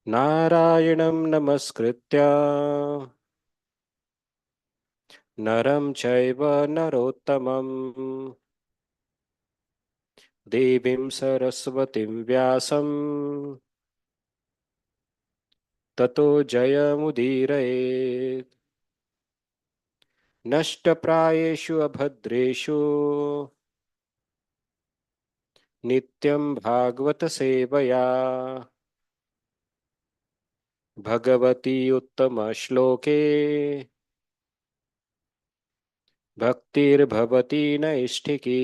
नारायणं नमस्कृत्य नरं चैव नरोत्तमं देवीं सरस्वतीं व्यासं ततो जयमुदीरयेत्। नष्टप्रायेषु अभद्रेषु नित्यं भागवत सेवया भगवती उत्तम श्लोके भक्तिर्भवती नैष्ठिकी।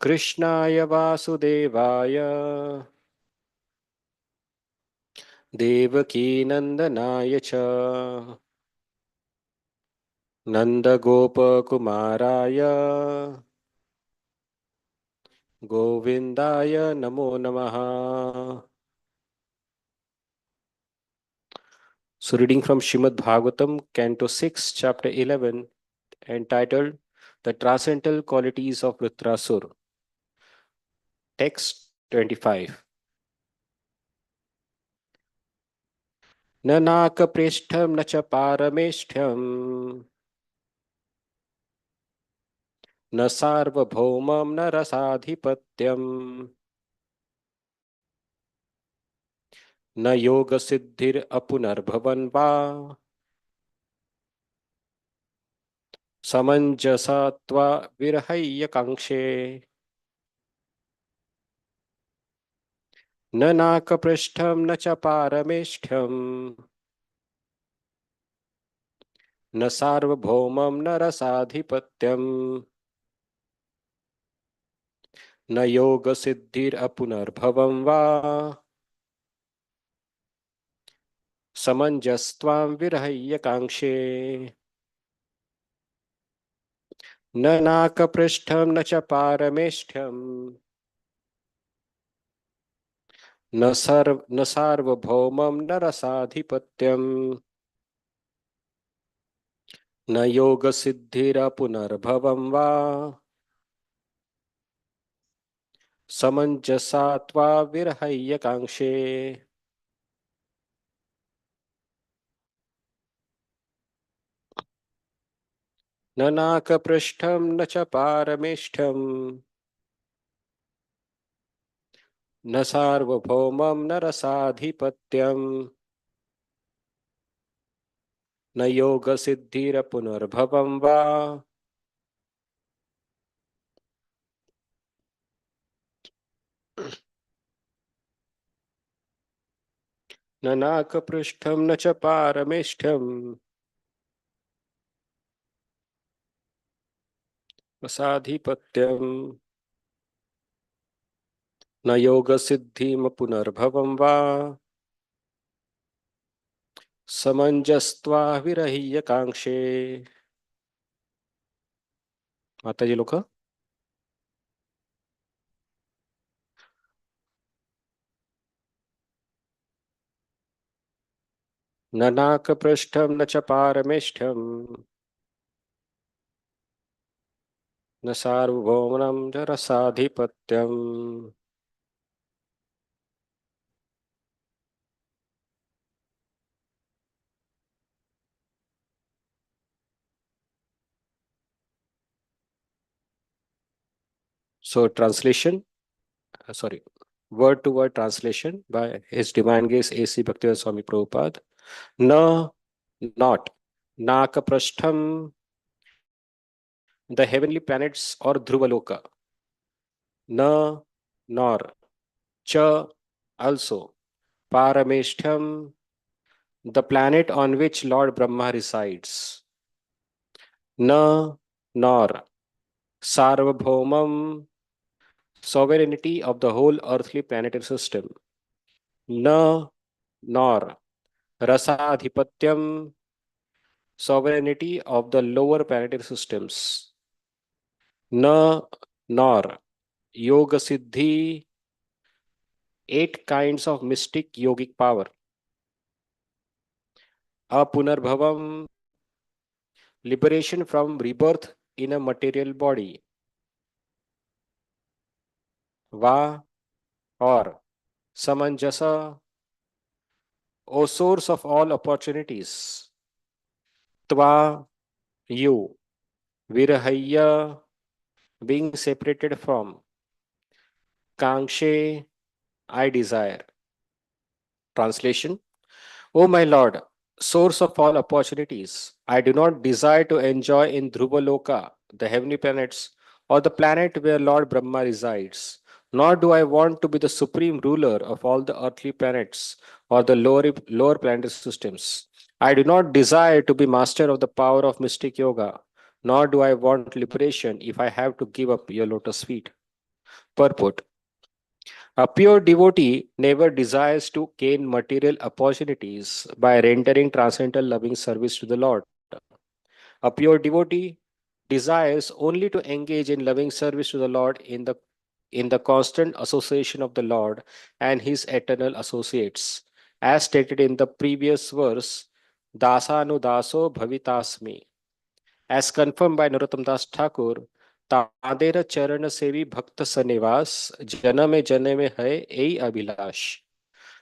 कृष्णाय वासुदेवाय देवकी नंदनाय च नंदगोपकुमाराय गोविंदाय नमो नमः. So reading from Shrimad Bhagavatam, Canto 6, Chapter 11, entitled The Transcendental Qualities of Vritrasur. Text 25. न नाकपृष्ठं न च पारमेष्ठ्यं न सार्वभौमं न रसाधिपत्यम् न योगसिद्धिरपुनर्भवन् वा समञ्जसत्वा विरहय्यकाङ्क्षे. न नाकपृष्ठं न च पारमेष्ठ्यं न सार्वभौमं न रसाधिपत्यम् न योगसिद्धिरपुनर्भवं वा समञ्जस्त्वां विरहय्यकाङ्क्षे. न नाकपृष्ठं न च पारमेष्ठ्यं न सार्वभौमं न रसाधिपत्यम् न योगसिद्धिरपुनर्भवं वा समञ्जसा त्वा विरहय्यकाङ्क्षे. न नाकपृष्ठं न च पारमेष्ठ्यं न सार्वभौमं न रसाधिपत्यम् न योगसिद्धिरपुनर्भवं वा न नाकपृष्ठं न च पारमेष्ठ्यं रसाधिपत्यम् न योगसिद्धिमपुनर्भवं वा समञ्जस्त्वा विरह्यकाङ्क्षे. माताजी लोक. न नाकपृष्ठं न च पारमेष्ठ्यं न सार्वभौमं च रसाधिपत्यम्. So translation, sorry, word to word translation by His Divine Grace A.C. Bhaktivedanta Swami Prabhupada. Na, not, Nakaprashtham, the heavenly planets or Dhruvaloka. Na, nor, Cha, also, Parameshtham, the planet on which Lord Brahma resides. Na, nor, Sarvabhaumam, sovereignty of the whole earthly planetary system. Na, nor, Rasadhipatyam, sovereignty of the lower planetary systems. Na, nor, Yoga Siddhi, 8 kinds of mystic yogic power. Apunarbhavam, liberation from rebirth in a material body. Va, or Samanjasa, O source of all opportunities. Tva, you. Virahaya, being separated from. Kankshe, I desire. Translation: O my Lord, source of all opportunities, I do not desire to enjoy in Dhruvaloka, the heavenly planets, or the planet where Lord Brahma resides, nor do I want to be the supreme ruler of all the earthly planets or the lower planetary systems. I do not desire to be master of the power of mystic yoga, nor do I want liberation if I have to give up your lotus feet. Purport: a pure devotee never desires to gain material opportunities by rendering transcendental loving service to the Lord. A pure devotee desires only to engage in loving service to the Lord in the constant association of the Lord and his eternal associates. As stated in the previous verse, Dasanu daso bhavitasmi. As confirmed by Narottam Das Thakur, तादेर चरण सेवी भक्त सनिवास जनमे जनमे है यही Abhilash.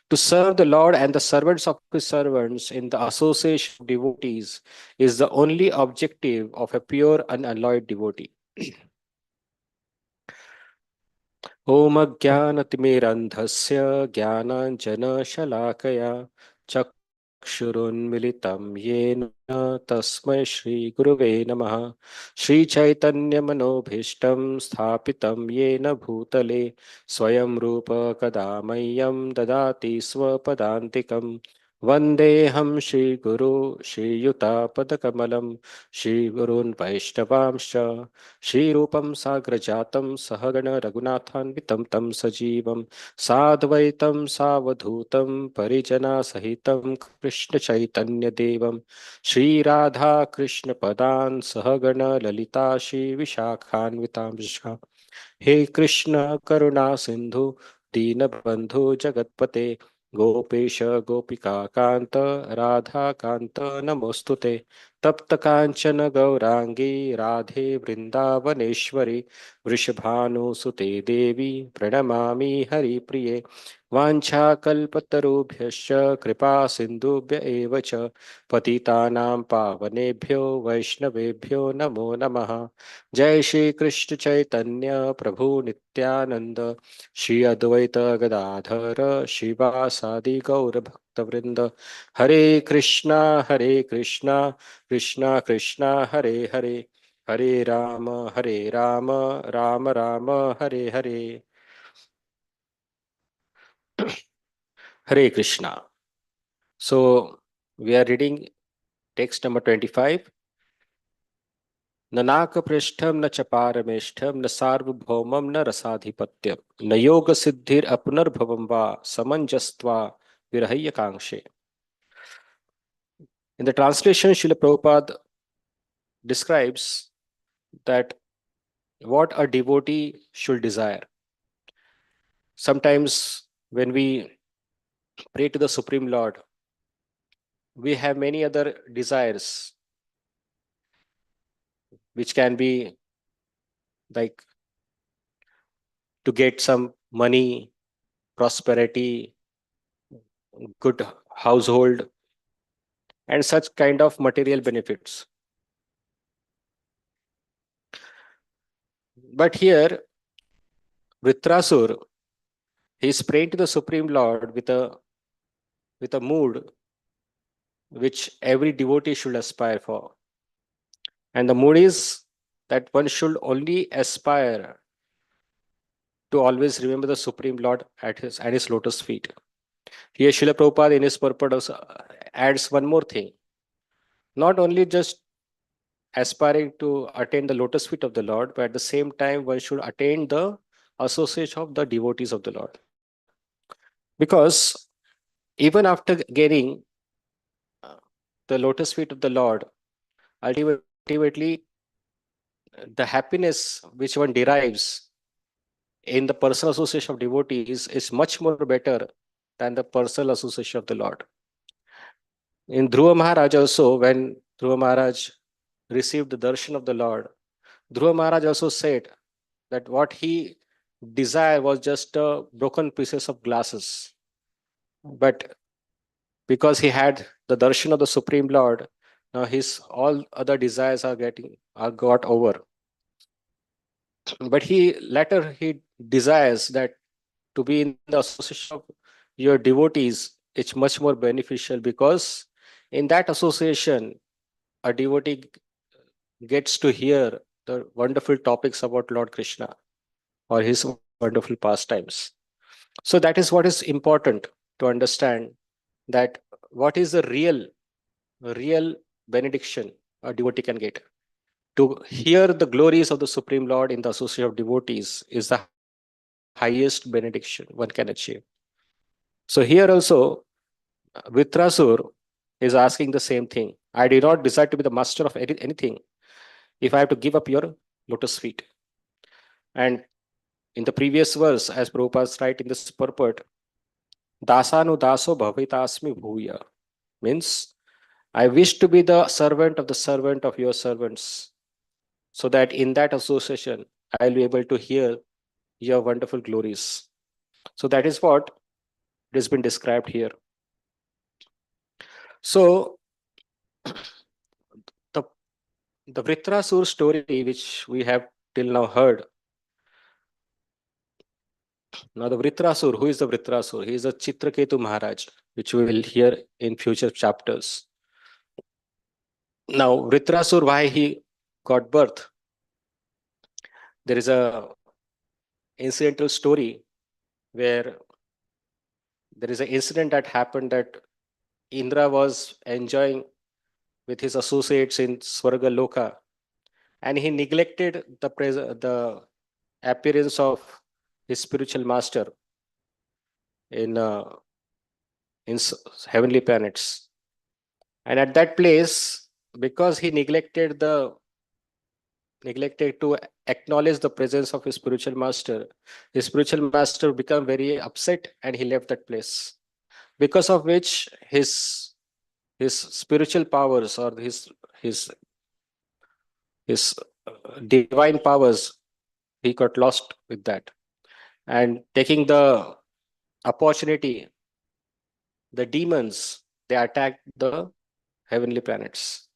To serve the Lord and the servants of his servants in the association of devotees is the only objective of a pure unalloyed devotee. ॐ अज्ञानतिमिरन्धस्य ज्ञानाञ्जनशलाकया चक्षुरुन्मिलितं येन तस्मै श्रीगुरुवे नमः. श्रीचैतन्यमनोभीष्टं स्थापितं येन भूतले स्वयं रूप कदा मह्यं ददाति स्वपदान्तिकम्. वन्देऽहं श्रीगुरो श्रीयुतापदकमलं श्रीगुरून् वैष्णवांश्च श्रीरूपं साग्रजातं सहगण रघुनाथान्वितं तं सजीवं साद्वैतं सावधूतं परिजनासहितं कृष्णचैतन्यदेवं श्रीराधा कृष्णपदान् सहगण ललिता श्रीविशाखान्वितांश्च. हे कृष्ण करुणा सिंधु दीनबंधु जगतपते गोपेश गोपिका कांत राधा कांत नमोस्तुते. तप्त कांचन गौरांगी राधे वृंदावनेश्वरी वृषभानुसुते देवी प्रणमामि हरिप्रिये. वाञ्छाकल्पतरुभ्यश्च कृपा सिन्धुभ्य एव च पतितानां पावनेभ्यो वैष्णवेभ्यो नमो नमः. जय श्री कृष्ण चैतन्य प्रभु नित्यानंद श्री अद्वैत गदाधर शिवासादि गौर भक्तवृंद. हरे Krishna Krishna Krishna Hare Hare Hare Ram Ram Ram Hare Hare. Hare Krishna. So we are reading text number 25. न नाकपृष्ठम न चपारमेष्ठम न सार्वभौमम न रसाधिपत्यम न योग सिद्धिर अपनर्भवम वा समंजस्त्वा विरहय कांक्षे. In the translation, Srila Prabhupada describes that what a devotee should desire. Sometimes when we pray to the Supreme Lord, we have many other desires which can be like to get some money, prosperity, good household, and such kind of material benefits. But here, Vritrasur, he is praying to the Supreme Lord with a mood which every devotee should aspire for. And the mood is that one should only aspire to always remember the Supreme Lord at his lotus feet. Here, Srila Prabhupada in his purport also adds one more thing. Not only just aspiring to attain the lotus feet of the Lord, but at the same time, one should attain the association of the devotees of the Lord. Because even after getting the lotus feet of the Lord, ultimately, the happiness which one derives in the personal association of devotees is much more better than the personal association of the Lord. In Dhruva Maharaj also, when Dhruva Maharaj received the darshan of the Lord, Dhruva Maharaj also said that what he desire was just broken pieces of glasses. But because he had the darshan of the Supreme Lord, now his all other desires are got over. But he desires that to be in the association of your devotees, it's much more beneficial, because in that association, a devotee gets to hear the wonderful topics about Lord Krishna or his wonderful pastimes. So that is what is important to understand, that what is the real benediction a devotee can get. To hear the glories of the Supreme Lord in the association of devotees is the highest benediction one can achieve. So here also, Vitrasur is asking the same thing. I do not desire to be the master of anything if I have to give up your lotus feet. And in the previous verse, as Prabhupada writes in this purport, Dasanu daso bhavitasmi bhuya, means I wish to be the servant of your servants, so that in that association I'll be able to hear your wonderful glories. So that is what it has been described here. So the the Vritrasur story which we have till now heard. Now the Vritrasur, who is the Vritrasur? He is a Chitraketu Maharaj, which we will hear in future chapters. Now Vritrasur, why he got birth? There is a incidental story where there is an incident that happened that Indra was enjoying with his associates in Swarga Loka, and he neglected the appearance of his spiritual master in in heavenly planets. And at that place, because he neglected to acknowledge the presence of his spiritual master became very upset and he left that place. Because of which his spiritual powers, or his his divine powers, he got lost with that. And taking the opportunity, the demons, they attacked the heavenly planets.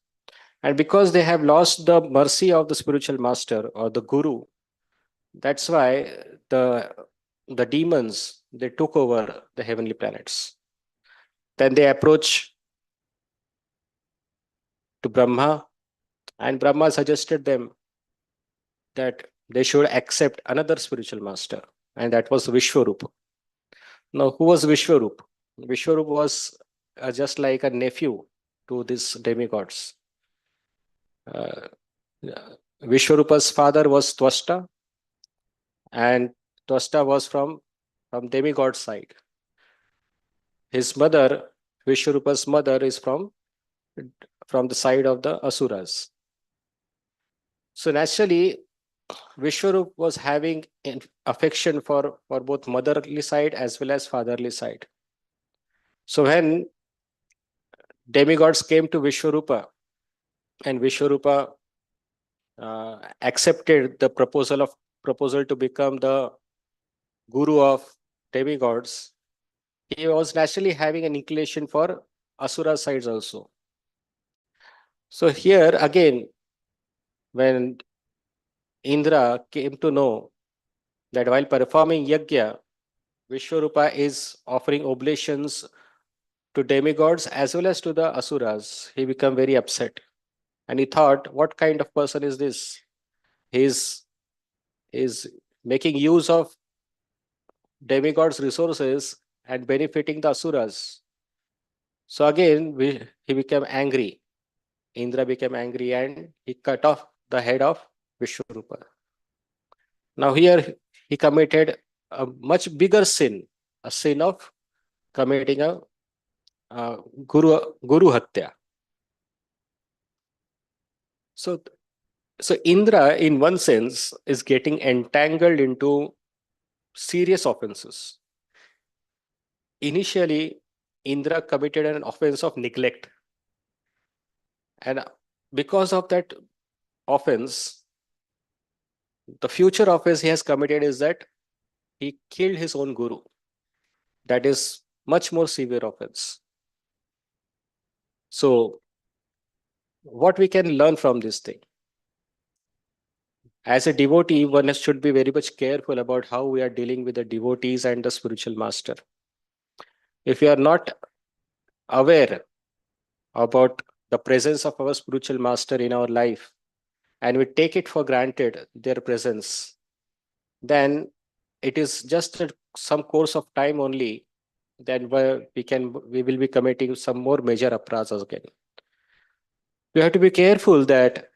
And because they have lost the mercy of the spiritual master or the guru, that's why the the demons, they took over the heavenly planets. Then they approach to Brahma, and Brahma suggested them that they should accept another spiritual master, and that was Vishwarup. Now, who was Vishwarup? Vishwarup was just like a nephew to these demigods. Uh, Vishwarupa's father was Twasta, and Twasta was from demigod side. His mother, Vishwarupa's mother, is from the side of the Asuras. So naturally, Vishwarup was having affection for both motherly side as well as fatherly side. So when demigods came to Vishwarupa, and Vishwarupa accepted the proposal to become the guru of demigods, he was naturally having an inclination for Asura sides also. So here again, when Indra came to know that while performing yajna, Vishwarupa is offering oblations to demigods as well as to the asuras, he became very upset. And he thought, what kind of person is this? He's is making use of demigods' resources and benefiting the asuras. So again, he became angry. Indra became angry and he cut off the head of Vishwarupa. Now here he committed a much bigger sin, a sin of committing a uh, guru hatya. So so Indra, in one sense, is getting entangled into serious offenses. Initially, Indra committed an offense of neglect, and because of that offense, the future offense he has committed is that he killed his own guru. That is much more severe offense. So, what we can learn from this thing? As a devotee, one should be very much careful about how we are dealing with the devotees and the spiritual master. If we are not aware about the presence of our spiritual master in our life and we take it for granted, their presence, then it is just some course of time only, then where we will be committing some more major aparadhas again. We have to be careful that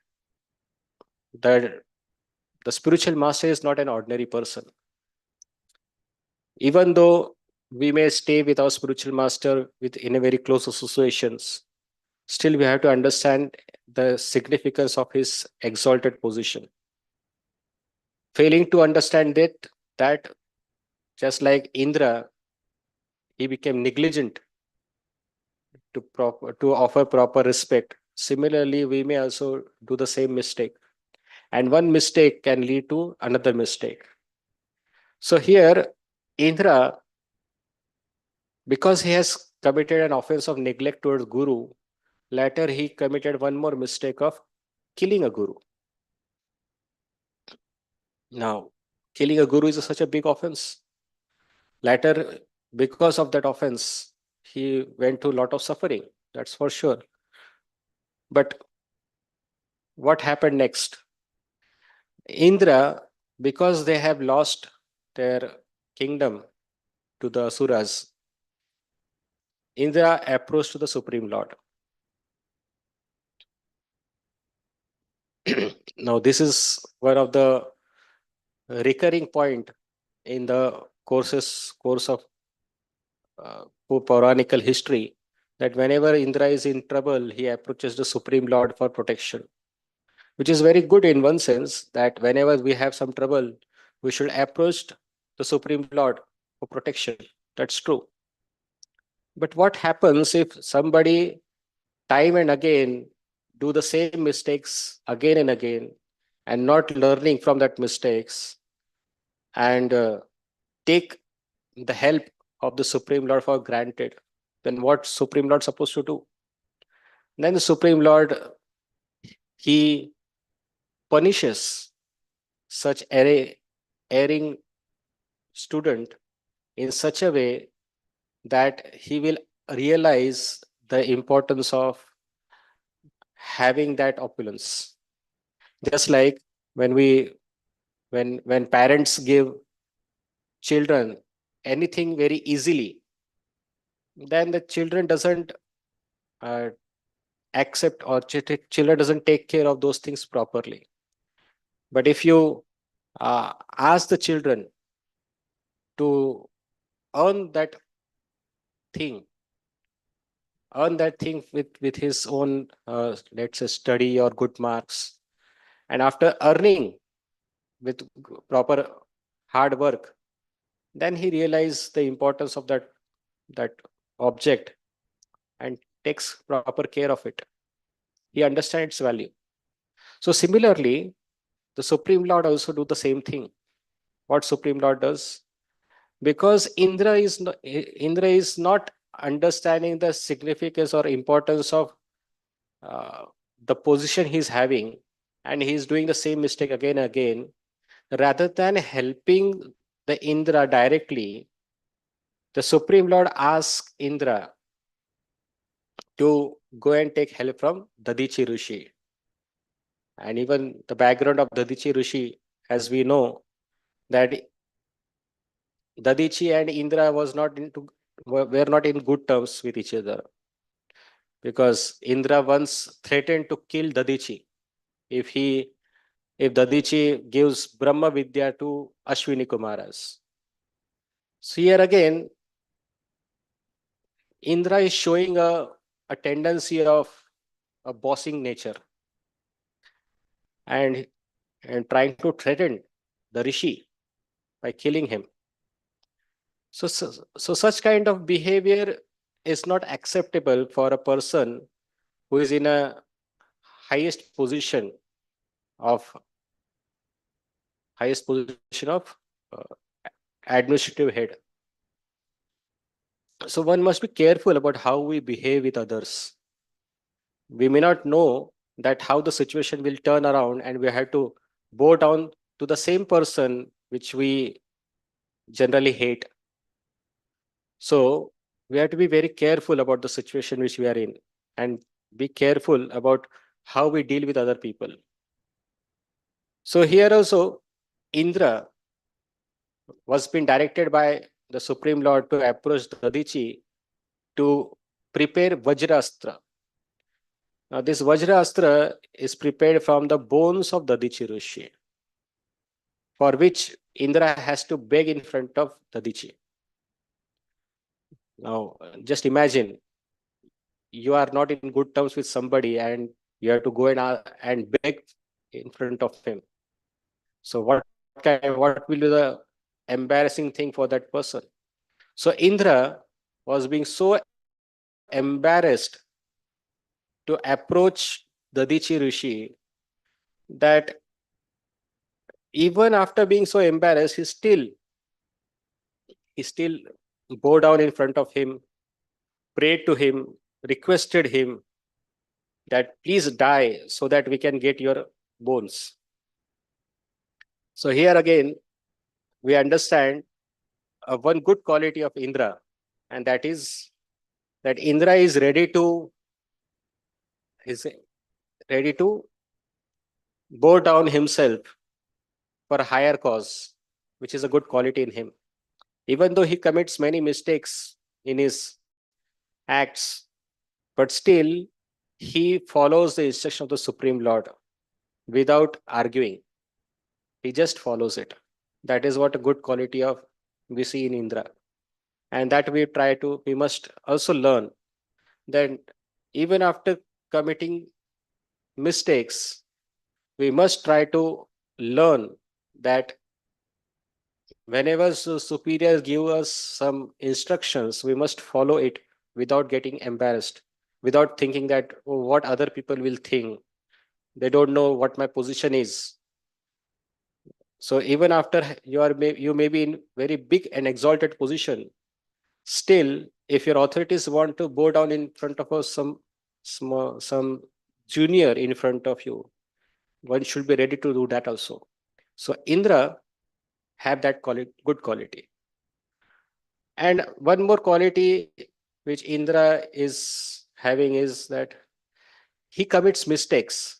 the, the spiritual master is not an ordinary person. Even though we may stay with our spiritual master with in a very close associations, still we have to understand the significance of his exalted position. Failing to understand that just like Indra, he became negligent to offer proper respect. Similarly, we may also do the same mistake, and one mistake can lead to another mistake. So here, Indra, because he has committed an offense of neglect towards Guru, later he committed one more mistake of killing a Guru. Now, killing a Guru is such a big offense. Later, because of that offense, he went through a lot of suffering. That's for sure. But what happened next? Indra, because they have lost their kingdom to the Asuras, Indra approached to the Supreme Lord. Now, this is one of the recurring point in the course of Puranical history, that whenever Indra is in trouble, he approaches the Supreme Lord for protection, which is very good in one sense that whenever we have some trouble, we should approach the Supreme Lord for protection. That's true. But what happens if somebody time and again do the same mistakes again and again and not learning from that mistakes and take the help of the Supreme Lord for granted? Then what Supreme Lord supposed to do? Then the Supreme Lord, he punishes such erring student in such a way that he will realize the importance of having that opulence. Just like when we when parents give children anything very easily, then the children doesn't uh, accept, or children doesn't take care of those things properly. But if you ask the children to earn that thing, earn that thing with his own let's say study or good marks, and after earning with proper hard work, then he realizes the importance of that object and takes proper care of it. He understands its value. So similarly, the Supreme Lord also do the same thing. What Supreme Lord does? Because Indra is not understanding the significance or importance of uh, the position he's having, and he's doing the same mistake again and again. Rather than helping the Indra directly, the Supreme Lord asks Indra to go and take help from Dadichi Rishi. And even the background of Dadichi Rishi, as we know, that Dadichi and Indra were not in good terms with each other, because Indra once threatened to kill Dadichi if if Dadichi gives Brahma Vidya to Ashwini Kumaras. So here again, Indra is showing a tendency of a bossing nature, and trying to threaten the Rishi by killing him. So such kind of behavior is not acceptable for a person who is in a highest position of highest position of uh, administrative head. So one must be careful about how we behave with others. We may not know that how the situation will turn around, and we have to bow down to the same person which we generally hate. So we have to be very careful about the situation which we are in, and be careful about how we deal with other people. So here also, Indra was being directed by the Supreme Lord to approach Dadichi to prepare Vajrastra. Now, this Vajrastra is prepared from the bones of Dadichi Rishi, for which Indra has to beg in front of Dadichi. Now, just imagine you are not in good terms with somebody, and you have to go and beg in front of him. So, what will be the embarrassing thing for that person? So, Indra was being so embarrassed to approach Dadichi Rishi that even after being so embarrassed, he still bowed down in front of him, prayed to him, requested him that please die so that we can get your bones. So here again, we understand one good quality of Indra, and that is that Indra is ready to bow down himself for a higher cause, which is a good quality in him. Even though he commits many mistakes in his acts, but still he follows the instruction of the Supreme Lord without arguing. He just follows it. That is what a good quality of we see in Indra. And that we must also learn that even after committing mistakes, we must try to learn that whenever superiors give us some instructions, we must follow it without getting embarrassed, without thinking that, oh, what other people will think. They don't know what my position is. So even after you may be in very big and exalted position, still, if your authorities want to bow down in front of us, some junior in front of you, one should be ready to do that also. So Indra have that good quality. And one more quality which Indra is having is that he commits mistakes.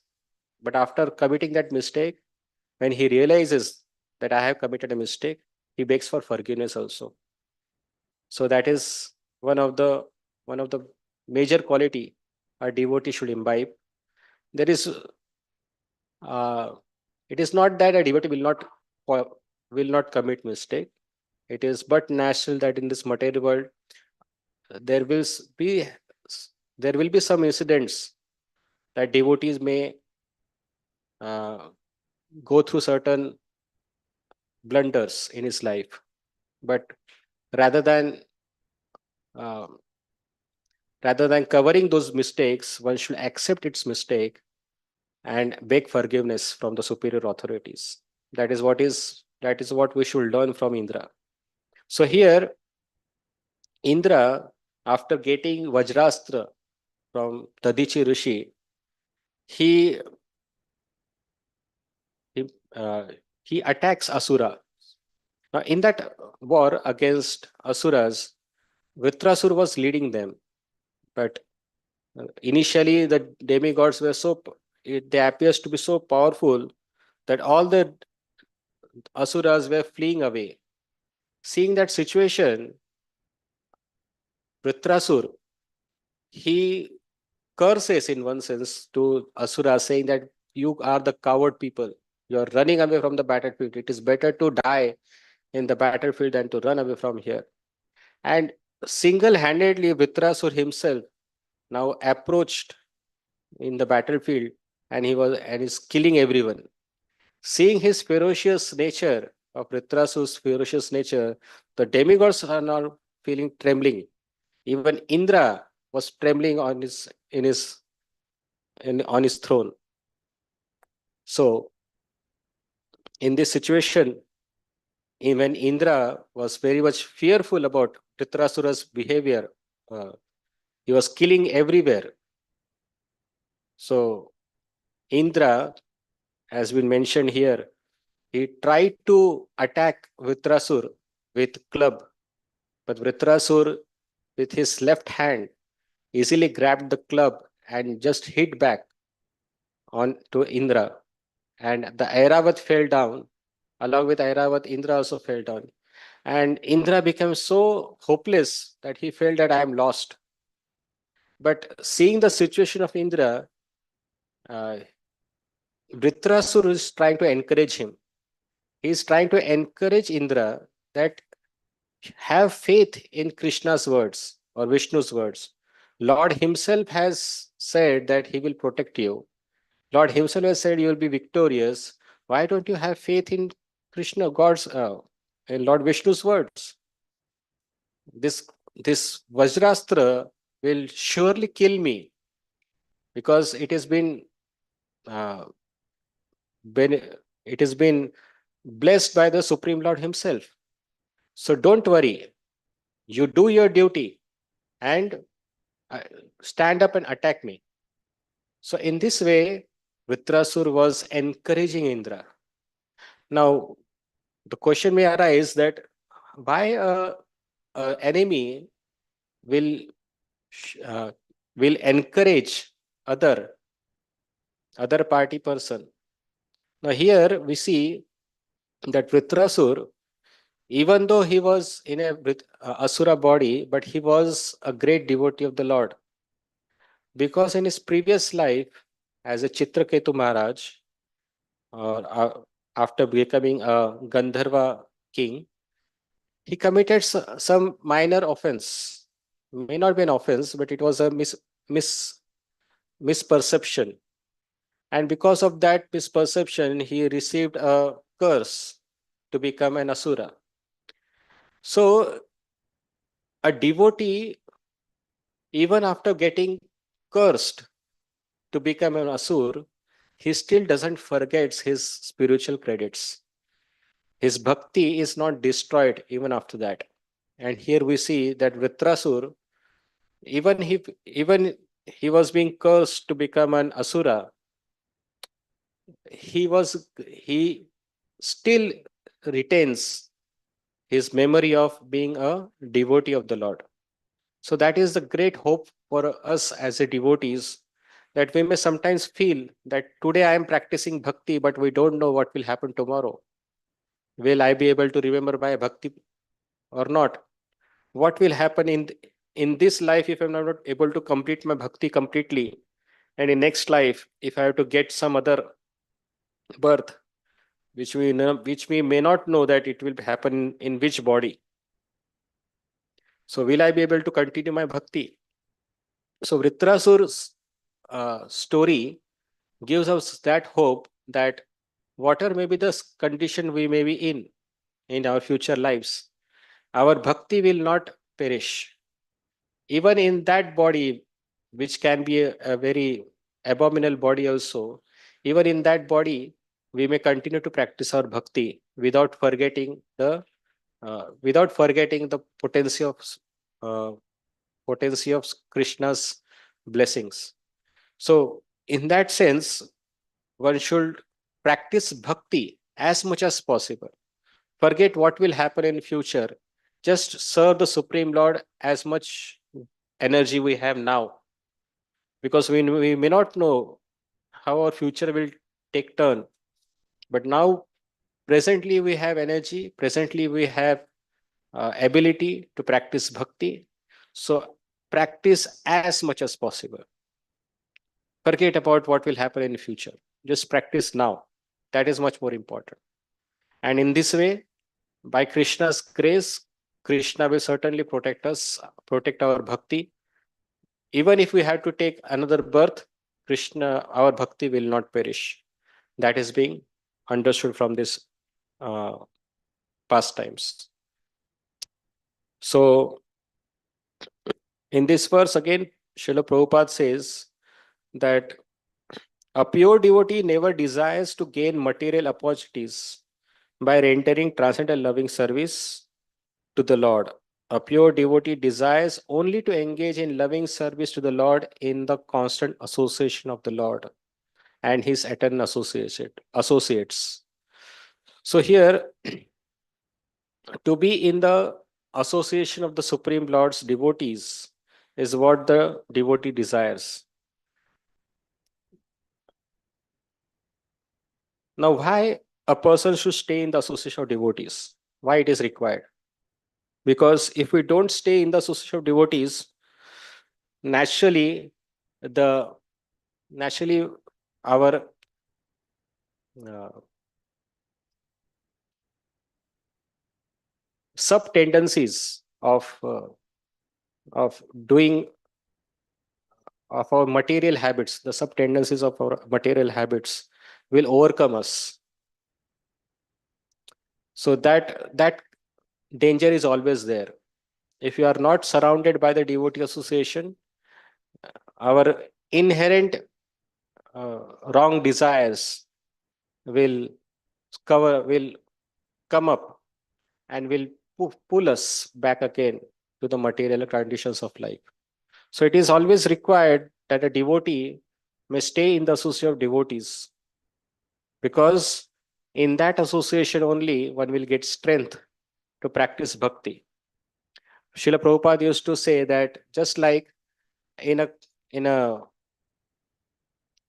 But after committing that mistake, when he realizes that I have committed a mistake, he begs for forgiveness also. So that is one of the one of the major quality a devotee should imbibe. There is uh, it is not that a devotee will not commit mistake. It is but natural that in this material world there will be there will be some incidents that devotees may uh, go through certain blunders in his life. But rather than uh, rather than covering those mistakes, one should accept its mistake and beg forgiveness from the superior authorities. That is what we should learn from Indra. So here, Indra, after getting Vajrastra from Dadichi Rishi, he he, uh, he attacks Asura. Now, in that war against Asuras, Vritrasur was leading them, but initially the demigods were they appears to be so powerful that all the Asuras were fleeing away. Seeing that situation, Vritrasur, he curses in one sense to Asura, saying that you are the coward people. You are running away from the battlefield. It is better to die in the battlefield than to run away from here. And single-handedly, Vritrasur himself now approached in the battlefield, and is killing everyone. Seeing his ferocious nature, of Vritrasur's ferocious nature, the demigods are now feeling trembling. Even Indra was trembling on his throne. So in this situation, Even Indra was very much fearful about Dhritarashtra's behavior. Uh, he was killing everywhere. So Indra, has been mentioned here, he tried to attack Vritrasur with club, but Vritrasur with his left hand easily grabbed the club and just hit back on to Indra. And the Airavat fell down. Along with Airavat, Indra also fell down. And Indra became so hopeless that he felt that I am lost. But seeing the situation of Indra, uh, Vritrasur is trying to encourage him. He is trying to encourage Indra that have faith in Krishna's words or Vishnu's words. Lord Himself has said that He will protect you. Lord Himself has said you will be victorious. Why don't you have faith in Krishna, God's, in Lord Vishnu's words? This this Vajrastra will surely kill me because uh, been it has been blessed by the Supreme Lord Himself. So don't worry. You do your duty and uh, stand up and attack me. So in this way, Vritrasur was encouraging Indra. Now the question may arise that why a enemy will uh, will encourage other other party person. Now here we see that Vritrasur, even though he was in a asura body, but he was a great devotee of the Lord, because in his previous life as a Chitraketu Maharaj, or after becoming a Gandharva king, he committed some minor offense. May not be an offense, but it was a mis, misperception. And because of that misperception, he received a curse to become an asura. So, a devotee, even after getting cursed to become an asur, he still doesn't forget his spiritual credits. His bhakti is not destroyed even after that. And here we see that Vritrasur, even he was being cursed to become an asura, he still retains his memory of being a devotee of the Lord. So that is the great hope for us as a devotees, that we may sometimes feel that today I am practicing bhakti, but we don't know what will happen tomorrow. Will I be able to remember my bhakti or not? What will happen in this life if I'm not able to complete my bhakti completely? And in next life, if I have to get some other birth, which we may not know that it will happen in which body. So will I be able to continue my bhakti? So Vritrasur's story gives us that hope that whatever may be the condition we may be in our future lives, our bhakti will not perish. Even in that body, which can be a very abominable body also, even in that body, we may continue to practice our bhakti without forgetting the uh, potency of Krishna's blessings. So, in that sense, one should practice bhakti as much as possible. Forget what will happen in future. Just serve the Supreme Lord as much energy we have now, because we may not know how our future will take turn. But now, presently, we have energy. Presently, we have ability to practice bhakti. So, practice as much as possible. Forget about what will happen in the future. Just practice now. That is much more important. And in this way, by Krishna's grace, Krishna will certainly protect us, protect our bhakti. Even if we have to take another birth, Krishna, our bhakti will not perish. That is being understood from this uh, pastimes. So, in this verse again, Srila Prabhupada says that a pure devotee never desires to gain material opportunities, by rendering transcendental loving service to the Lord. A pure devotee desires only to engage in loving service to the Lord in the constant association of the Lord and his eternal associates. So here, to be in the association of the Supreme Lord's devotees is what the devotee desires. Now, why a person should stay in the association of devotees? Why it is required? Because if we don't stay in the association of devotees, naturally, the naturally our uh, sub tendencies of doing of our material habits, the sub tendencies of our material habits will overcome us. So that danger is always there. If you are not surrounded by the devotee association, our inherent wrong desires will will come up and will pull us back again to the material conditions of life. So it is always required that a devotee may stay in the association of devotees, because in that association only one will get strength to practice bhakti. Srila Prabhupada used to say that just like in a in a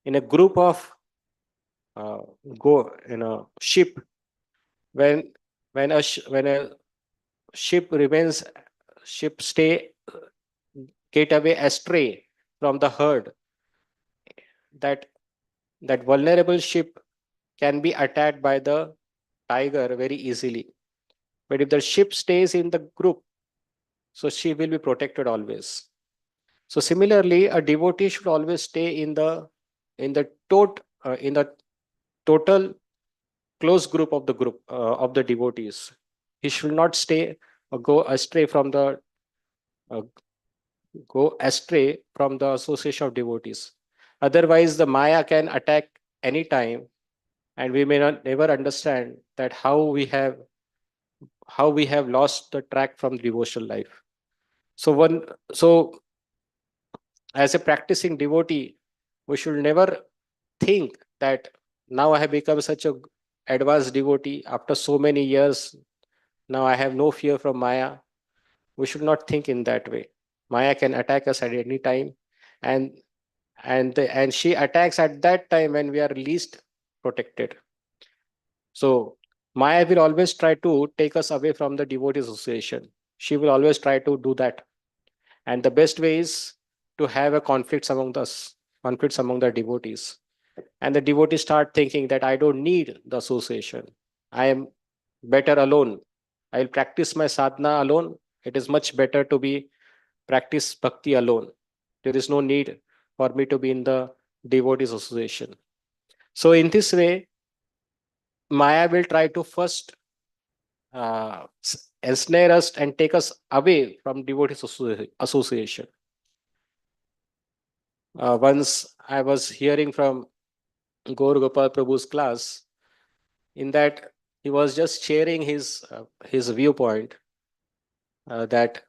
in a group of uh, go in a ship, when when a ship remains ship stay get away astray from the herd, that that vulnerable ship can be attacked by the tiger very easily. But if the ship stays in the group, so she will be protected always. So similarly, a devotee should always stay in the in the total close group of the devotees. He should not stay or uh, go astray from the association of devotees. Otherwise, the Maya can attack anytime, and we may not never understand that how we have lost the track from devotional life. So as a practicing devotee, we should never think that now I have become such a advanced devotee after so many years. Now I have no fear from Maya. We should not think in that way. Maya can attack us at any time, and and she attacks at that time when we are least protected. So Maya will always try to take us away from the devotee association. She will always try to do that. And the best way is to have a conflicts among the devotees. And the devotees start thinking that I don't need the association. I am better alone. I will practice my sadhana alone. It is much better to be practice bhakti alone. There is no need for me to be in the devotees association. So in this way, Maya will try to first ensnare us and take us away from devotees association. Once I was hearing from Gaur Gopal Prabhu's class, in that he was just sharing his viewpoint, that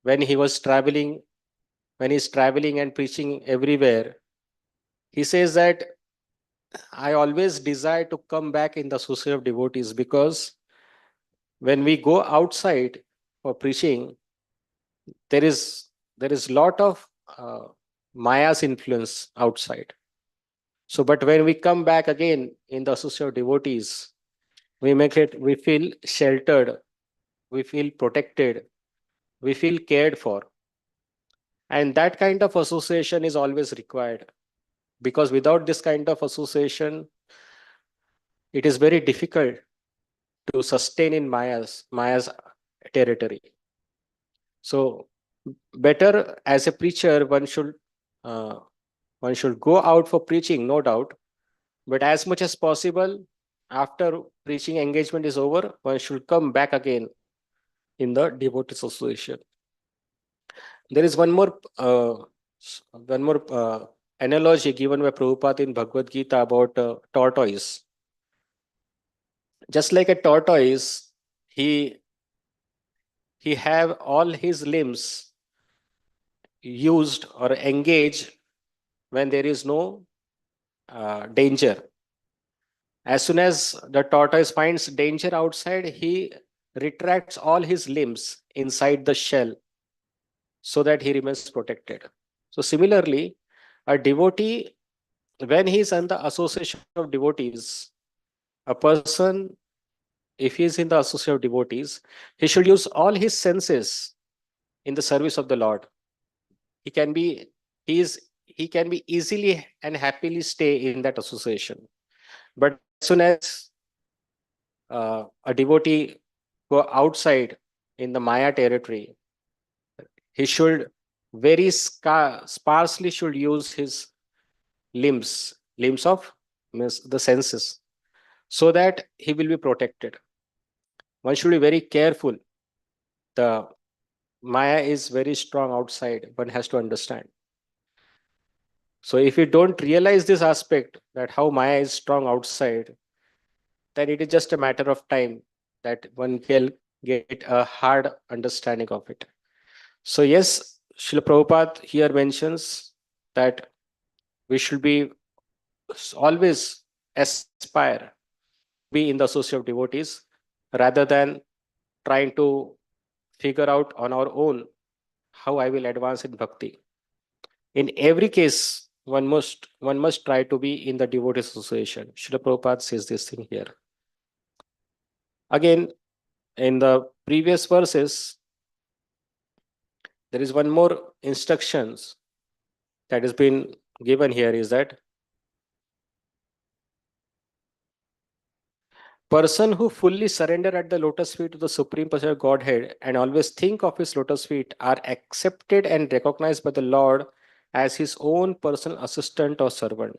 when he was traveling, when he's traveling and preaching everywhere, he says that I always desire to come back in the society of devotees, because when we go outside for preaching, there is lot of Maya's influence outside. So, but when we come back again in the association of devotees, we feel sheltered, we feel protected, we feel cared for. And that kind of association is always required, because without this kind of association, it is very difficult to sustain in Maya's territory. So better as a preacher, uh, one should go out for preaching, no doubt, but as much as possible, after preaching engagement is over, one should come back again in the devotee association. There is one more analogy given by Prabhupada in Bhagavad Gita about tortoise. Just like a tortoise, he have all his limbs used or engaged when there is no danger. As soon as the tortoise finds danger outside, he retracts all his limbs inside the shell so that he remains protected. So, similarly, a devotee, when he is in the association of devotees, a person, if he is in the association of devotees, he should use all his senses in the service of the Lord. He can be, he can be easily and happily stay in that association. But as soon as a devotee go outside in the Maya territory, he should very sparsely should use his limbs of means the senses, so that he will be protected. One should be very careful. The Maya is very strong outside. One has to understand. So if you don't realize this aspect that how Maya is strong outside, then it is just a matter of time that one can get a hard understanding of it. So yes, Srila Prabhupada here mentions that we should be always aspire be in the association of devotees rather than trying to figure out on our own how I will advance in bhakti. In every case, one must try to be in the devotee association. Srila Prabhupada says this thing here. Again, in the previous verses, there is one more instructions that has been given here is that person who fully surrender at the lotus feet of the Supreme Personality of Godhead and always think of his lotus feet are accepted and recognized by the Lord as his own personal assistant or servant.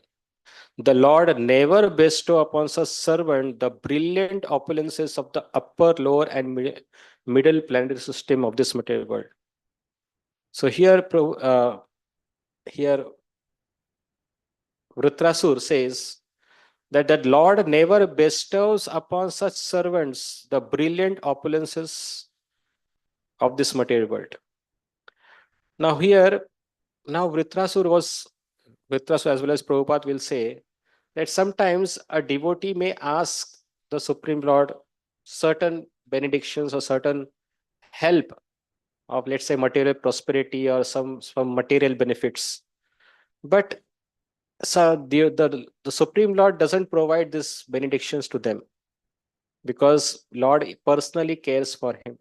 The Lord never bestow upon such servant the brilliant opulences of the upper, lower, and middle planetary system of this material world. So here Vritrasur says that the Lord never bestows upon such servants the brilliant opulences of this material world. Now here, now Vritrasur as well as Prabhupada will say that sometimes a devotee may ask the Supreme Lord certain benedictions or certain help of, let's say, material prosperity or some material benefits. But so the Supreme Lord doesn't provide these benedictions to them because Lord personally cares for him.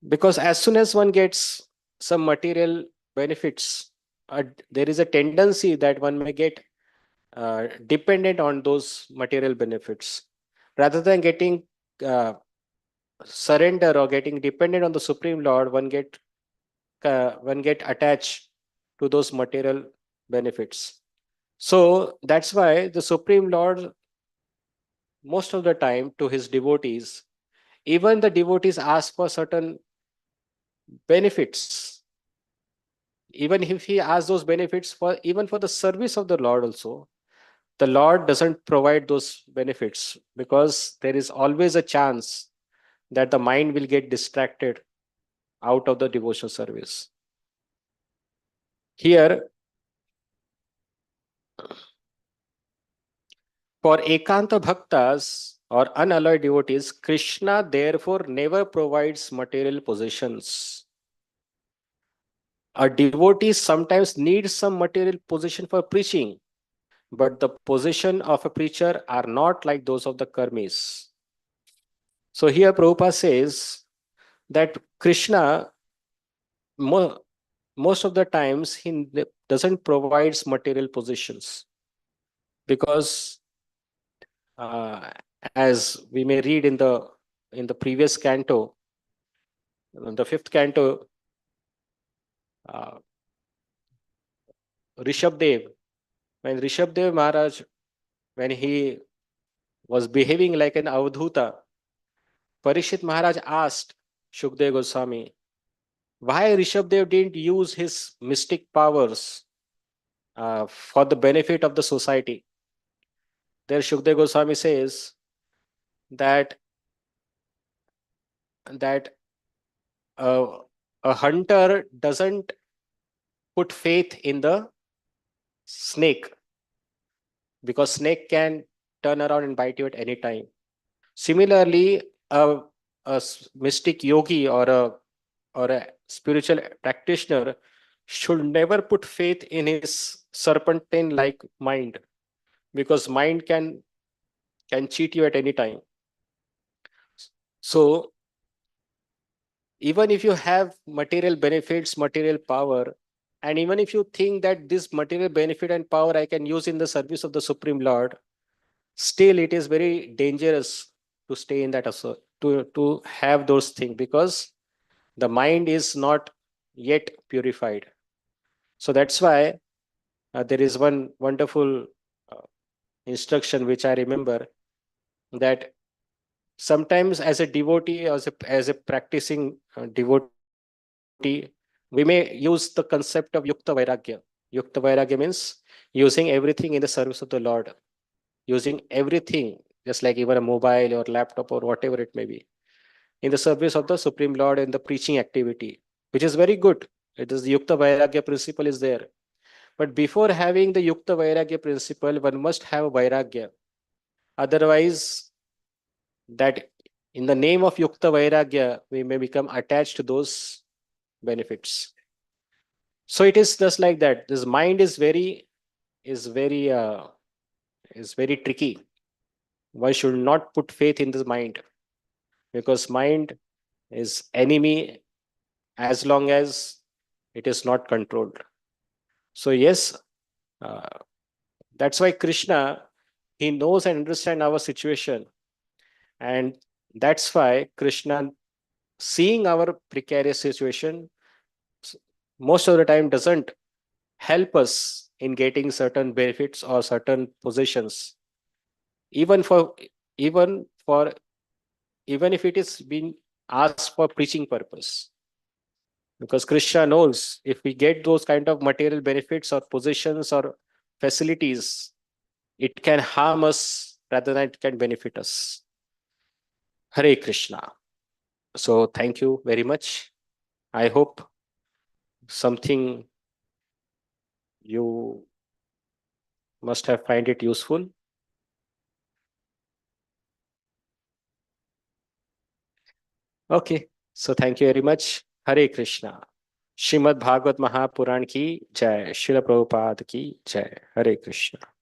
Because as soon as one gets some material benefits, there is a tendency that one may get dependent on those material benefits rather than getting uh, surrender or getting dependent on the Supreme Lord. One get attached to those material benefits. So that's why the Supreme Lord, most of the time, to his devotees, even the devotees ask for certain benefits. Even if he asks those benefits for even for the service of the Lord also, the Lord doesn't provide those benefits because there is always a chance that the mind will get distracted out of the devotional service. Here, for Ekanta Bhaktas or unalloyed devotees, Krishna therefore never provides material possessions. A devotee sometimes needs some material possession for preaching, but the possession of a preacher are not like those of the karmis. So here Prabhupada says that Krishna, most of the times, he doesn't provides material possessions because uh, as we may read in the previous canto, the fifth canto, uh, Rishabdev, when Rishabdev Maharaj, when he was behaving like an avdhuta, Parishit Maharaj asked Shukdev Goswami why Rishabdev didn't use his mystic powers for the benefit of the society. There Shukdev Goswami says that that uh, a hunter doesn't put faith in the snake, because snake can turn around and bite you at any time. Similarly, mystic yogi or a spiritual practitioner should never put faith in his serpentine like mind, because mind can cheat you at any time. So even if you have material benefits, material power, and even if you think that this material benefit and power I can use in the service of the Supreme Lord, still it is very dangerous to stay in that to have those things, because the mind is not yet purified. So that's why there is one wonderful uh, instruction which I remember, that sometimes as a devotee, as a practicing devotee, we may use the concept of yukta vairagya. Yukta vairagya means using everything in the service of the Lord, using everything, just like even a mobile or laptop or whatever it may be, in the service of the Supreme Lord in the preaching activity, which is very good. It is the Yukta Vairagya principle is there. But before having the Yukta Vairagya principle, one must have Vairagya. Otherwise, that in the name of Yukta Vairagya, we may become attached to those benefits. So it is just like that. This mind is very is very tricky. One should not put faith in the mind, because mind is enemy as long as it is not controlled. So yes, uh, that's why Krishna, he knows and understands our situation, and that's why Krishna, seeing our precarious situation, most of the time doesn't help us in getting certain benefits or certain positions, even for even for even if it is being asked for preaching purpose, because Krishna knows if we get those kind of material benefits or positions or facilities, it can harm us rather than it can benefit us. Hare Krishna. So thank you very much. I hope something you must have find it useful. Okay. So thank you very much. Hare Krishna. Shrimad Bhagavat Mahapuran की जय, श्रील प्रभुपाद की जय। हरे कृष्ण।